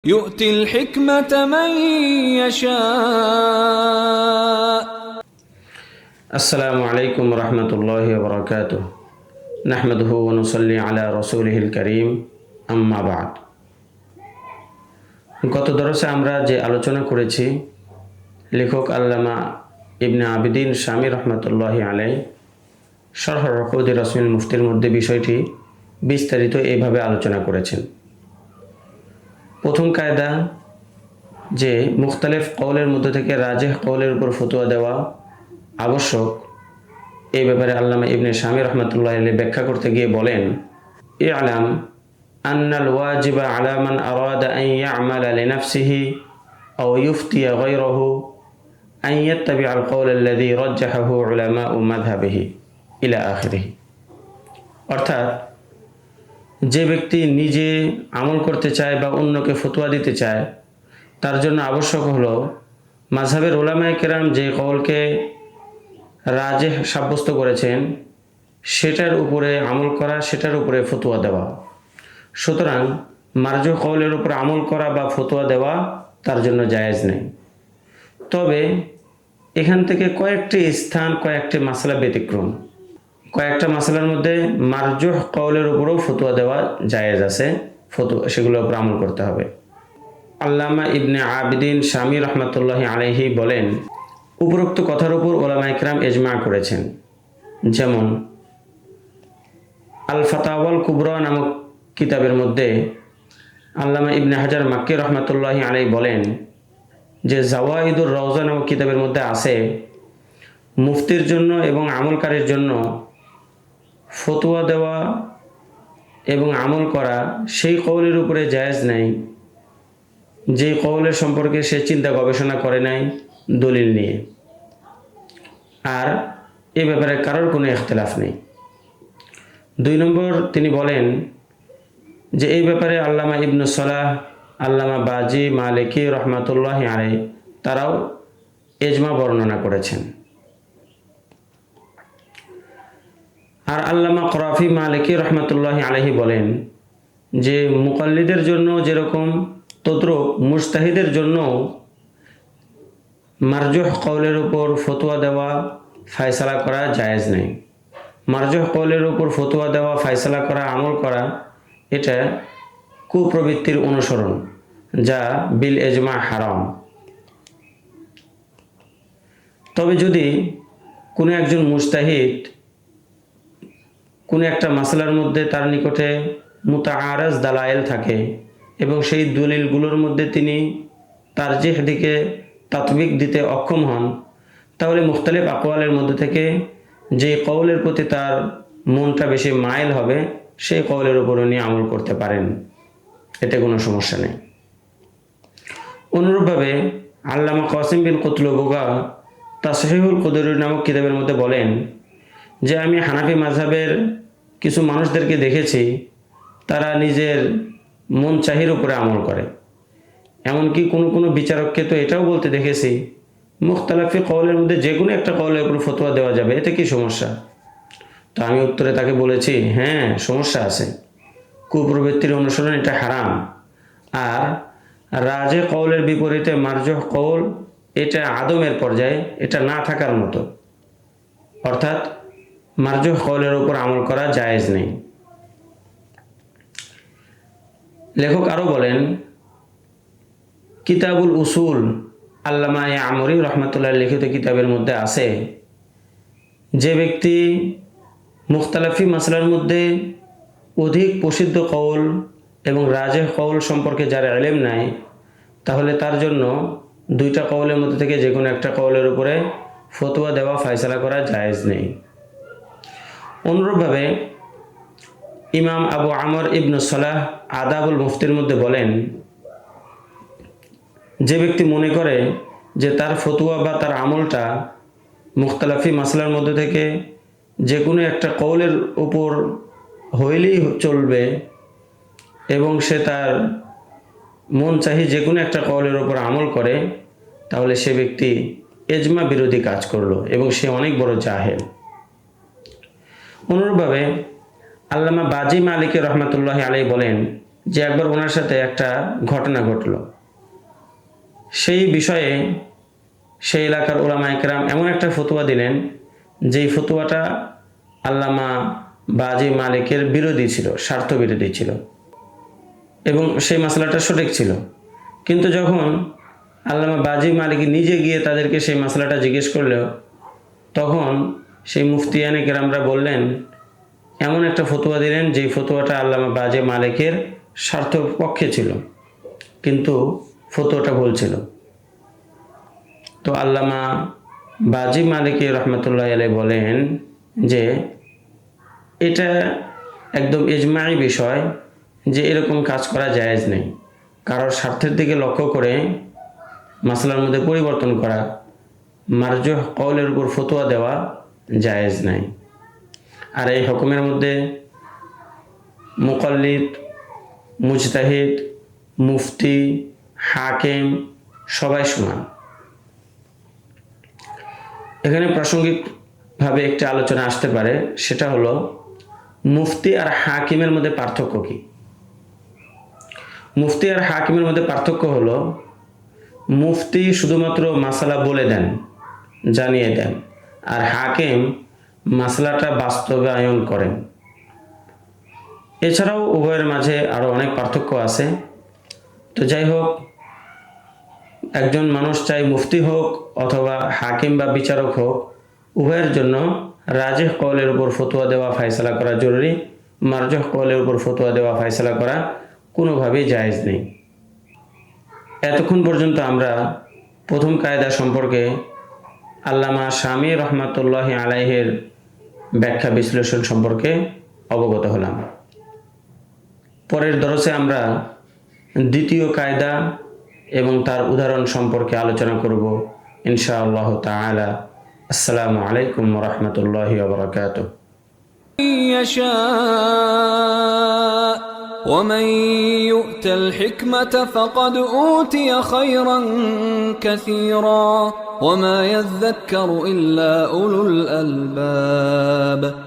يؤتي الحكمة من يشاء. السلام عليكم ورحمة الله وبركاته. نحمده ونصلي على رسوله الكريم أما بعد. গত দরসে আমরা যে আলোচনা করেছি লেখক আল্লামা ইবনে আবিদিন শামী রহমতুল্লাহি আলাইহি শরহ উকুদি রাসমিল মুফতির মধ্যে বিষয়টি বিস্তারিত এইভাবে আলোচনা করেছেন। প্রথম কায়দা যে মুখতালিফ কওলের মধ্যে থেকে রাজিহ কওলের উপর ফতোয়া দেওয়া আবশ্যক, এই ব্যাপারে আল্লামা ইবনে শামী রহমতুল্লাহি আলাইহি ব্যাখ্যা করতে গিয়ে বলেন, ইআলাম আন্নাল ওয়াজিবা আলা মান আরাদা আন ইয়া'মালা লিনাফসিহি আও ইফতিয়া গায়রাহু আন ইয়াত্তাবি'আল কওল আল্লাযী রাজ্জাহাহু উলামাউ মাযহাবিহি ইলা আখিরিহি। অর্থাৎ যে ব্যক্তি নিজে আমল করতে চায় বা অন্যকে ফতোয়া দিতে চায় তার জন্য আবশ্যক হলো মাযহাবের উলামায়ে কেরাম যে কওলকে রাজিহ সাব্যস্ত করেছেন সেটার উপরে আমল করা, সেটার উপরে ফতোয়া দেওয়া। সুতরাং মারজুহ কওলের উপর আমল করা বা ফতোয়া দেওয়া তার জন্য জায়েজ নেই। তবে এখান থেকে কয়েকটি স্থান, কয়েকটি মাসলা ব্যতিক্রম। কয়েকটা মাসলার মধ্যে মারজুহ কওলের উপরেও ফতোয়া দেওয়া জায়েজ আছে, সেগুলোর উপর আমল করতে হবে। আল্লামা ইবনে আবিদিন শামী রহমতুল্লাহি আলাইহি বলেন, উপরোক্ত কথার উপর উলামায়ে কেরাম ইজমা করেছেন। যেমন আল ফাতাওয়াল কুবরা নামক কিতাবের মধ্যে আল্লামা ইবনে হাজার মাক্কি রহমতুল্লাহি আলাইহি বলেন যে জাওয়াইদুর রওজা নামক কিতাবের মধ্যে আছে, মুফতির জন্য এবং আমলকারীর জন্য ফতোয়া দেওয়া এবং আমল করা সেই কওলের উপরে জায়েজ নাই যে কওলের সম্পর্কে সে চিন্তা গবেষণা করে নাই দলিল নিয়ে, আর এ ব্যাপারে কারোর কোনো ইখতিলাফ নেই। 2 নম্বর তিনি বলেন যে এই ব্যাপারে আল্লামা ইবনে সালাহ, আল্লামা বাজি মালিকি রহমাতুল্লাহি আলাইহি তারাও ইজমা বর্ণনা করেছেন। আর আল্লামা করাফি মালিকি রহমতুল্লাহি আলাইহি বলেন যে মুকাল্লিদের জন্য যেরকম তদ্রুপ মুজতাহিদের জন্য মারজুহ কওলের উপর ফতোয়া দেওয়া, ফায়সালা করা জায়েজ নেই। মারজুহ কওলের উপর ফতোয়া দেওয়া, ফায়সালা করা, আমল করা এটা কুপ্রবৃত্তির অনুসরণ, যা বিল ইজমা হারাম। তবে যদি কোনো একজন মুজতাহিদ কোনো একটা মাসলার মধ্যে তার নিকটে মুতাআরাজ দালাইল থাকে এবং সেই দলিলগুলোর মধ্যে তিনি তারজিহ দিকে তাতবিক দিতে অক্ষম হন, তাহলে মুখতালিফ আকওয়ালের মধ্যে থেকে যে কওলের প্রতি তার মনটা বেশি মাইল হবে সেই কওলের উপর উনি আমল করতে পারেন, এতে কোনো সমস্যা নেই। অনুরূপভাবে আল্লামা কাসিম বিন কুতলুবুগা তাসহিহুল কুদুরি নামক কিতাবের মধ্যে বলেন যে আমি হানাফি মাযহাবের কিছু মানুষদেরকে দেখেছি তারা নিজের মন চাহির উপরে আমল করে। এমনকি কোনো বিচারককে তো এটাও বলতে দেখেছি মুখতালিফি কওলের মধ্যে যে কোনো একটা কওলের উপর ফতোয়া দেওয়া যাবে, এতে কি সমস্যা? তো আমি উত্তরে তাকে বলেছি, হ্যাঁ সমস্যা আছে, কুপ্রবৃত্তির অনুসরণ এটা হারাম। আর রাজে কওলের বিপরীতে মারজুহ কওল এটা আদমের পর্যায়ে, এটা না থাকার মতো, অর্থাৎ মারজুহ কওলের উপর আমল করা জায়েজ নেই। লেখক আরও বলেন, কিতাবুল উসুল আল্লামা ইয়ামুরি রহমতুল্লাহ লিখিত কিতাবের মধ্যে আছে, যে ব্যক্তি মুখতালিফি মাসলার মধ্যে অধিক প্রসিদ্ধ কওল এবং রাজিহ কওল সম্পর্কে যার ইলম নাই, তাহলে তার জন্য 2টা কওলের মধ্যে থেকে যে কোনো একটা কওলের উপরে ফতোয়া দেওয়া, ফায়সালা করা জায়েজ নেই। অনুরূপভাবে ইমাম আবু আমর ইবনে সালাহ আদাবুল মুফতির মধ্যে বলেন, যে ব্যক্তি মনে করে যে তার ফতোয়া বা তার আমলটা মুখতালিফি মাসলার মধ্যে থেকে যে কোনো একটা কওলের উপর হইলেই চলবে এবং সে তার মন চাহি যে কোনো একটা কওলের উপর আমল করে, তাহলে সে ব্যক্তি ইজমা বিরোধী কাজ করলো এবং সে অনেক বড় জাহেল। অনুরূপভাবে আল্লামা বাজি মালিকি রহমতুল্লাহি আলাইহি বলেন যে একবার ওনার সাথে একটা ঘটনা ঘটল। সেই বিষয়ে সেই এলাকার উলামায়ে কেরাম এমন একটা ফতোয়া দিলেন, যেই ফতোয়াটা আল্লামা বাজি মালিকের বিরোধী ছিল, স্বার্থ বিরোধী ছিল, এবং সেই মাসলাটা সঠিক ছিল। কিন্তু যখন আল্লামা বাজি মালিক নিজে গিয়ে তাদেরকে সেই মাসলাটা জিজ্ঞেস করলো, তখন সেই মুফতিয়ানে কেরামরা বললেন, এমন একটা ফতোয়া দিলেন যেই ফতোয়াটা আল্লামা বাজি মালিকের স্বার্থ পক্ষে ছিল, কিন্তু ফতোয়াটা ভুল ছিল। তো আল্লামা বাজি মালিকি রহমতুল্লাহ আলাইহি বলেন যে এটা একদম ইজমাই বিষয় যে এরকম কাজ করা জায়েজ নেই। কারোর স্বার্থের দিকে লক্ষ্য করে মাসলার মধ্যে পরিবর্তন করা, মারজুহ কওলের উপর ফতোয়া দেওয়া জায়েজ নাই। আর এই হুকুমের মধ্যে মুকাল্লিদ, মুজতাহিদ, মুফতি, হাকিম সবাই সমান। এখানে প্রাসঙ্গিকভাবে একটি আলোচনা আসতে পারে, সেটা হলো মুফতি আর হাকিমের মধ্যে পার্থক্য কি। মুফতি আর হাকিমের মধ্যে পার্থক্য হলো, মুফতি শুধুমাত্র মাসালা বলে দেন, জানিয়ে দেন, আর হাকিম মাসলাটা বাস্তবায়ন করেন। এছাড়াও উভয়ের মাঝে আরও অনেক পার্থক্য আছে। তো যাই হোক, একজন মানুষ চাই মুফতি হোক অথবা হাকিম বা বিচারক হোক, উভয়ের জন্য রাজিহ কওলের উপর ফতোয়া দেওয়া, ফায়সালা করা জরুরি। মারজুহ কওলের উপর ফতোয়া দেওয়া, ফায়সালা করা কোনোভাবেই জায়েজ নেই। এতক্ষণ পর্যন্ত আমরা প্রথম কায়দা সম্পর্কে আল্লামা শামী রহমাতুল্লাহ আলাইহির ব্যাখ্যা বিশ্লেষণ সম্পর্কে অবগত হলাম। পরের দরসে আমরা দ্বিতীয় কায়দা এবং তার উদাহরণ সম্পর্কে আলোচনা করব ইনশাআল্লাহ তাআলা। আসসালামু আলাইকুম ওয়া রাহমাতুল্লাহি ওয়া বারাকাতুহু। يشاء ومن يؤت الحكمة فقد أوتي خيرا كثيرا وما يذكر إلا أولو الألباب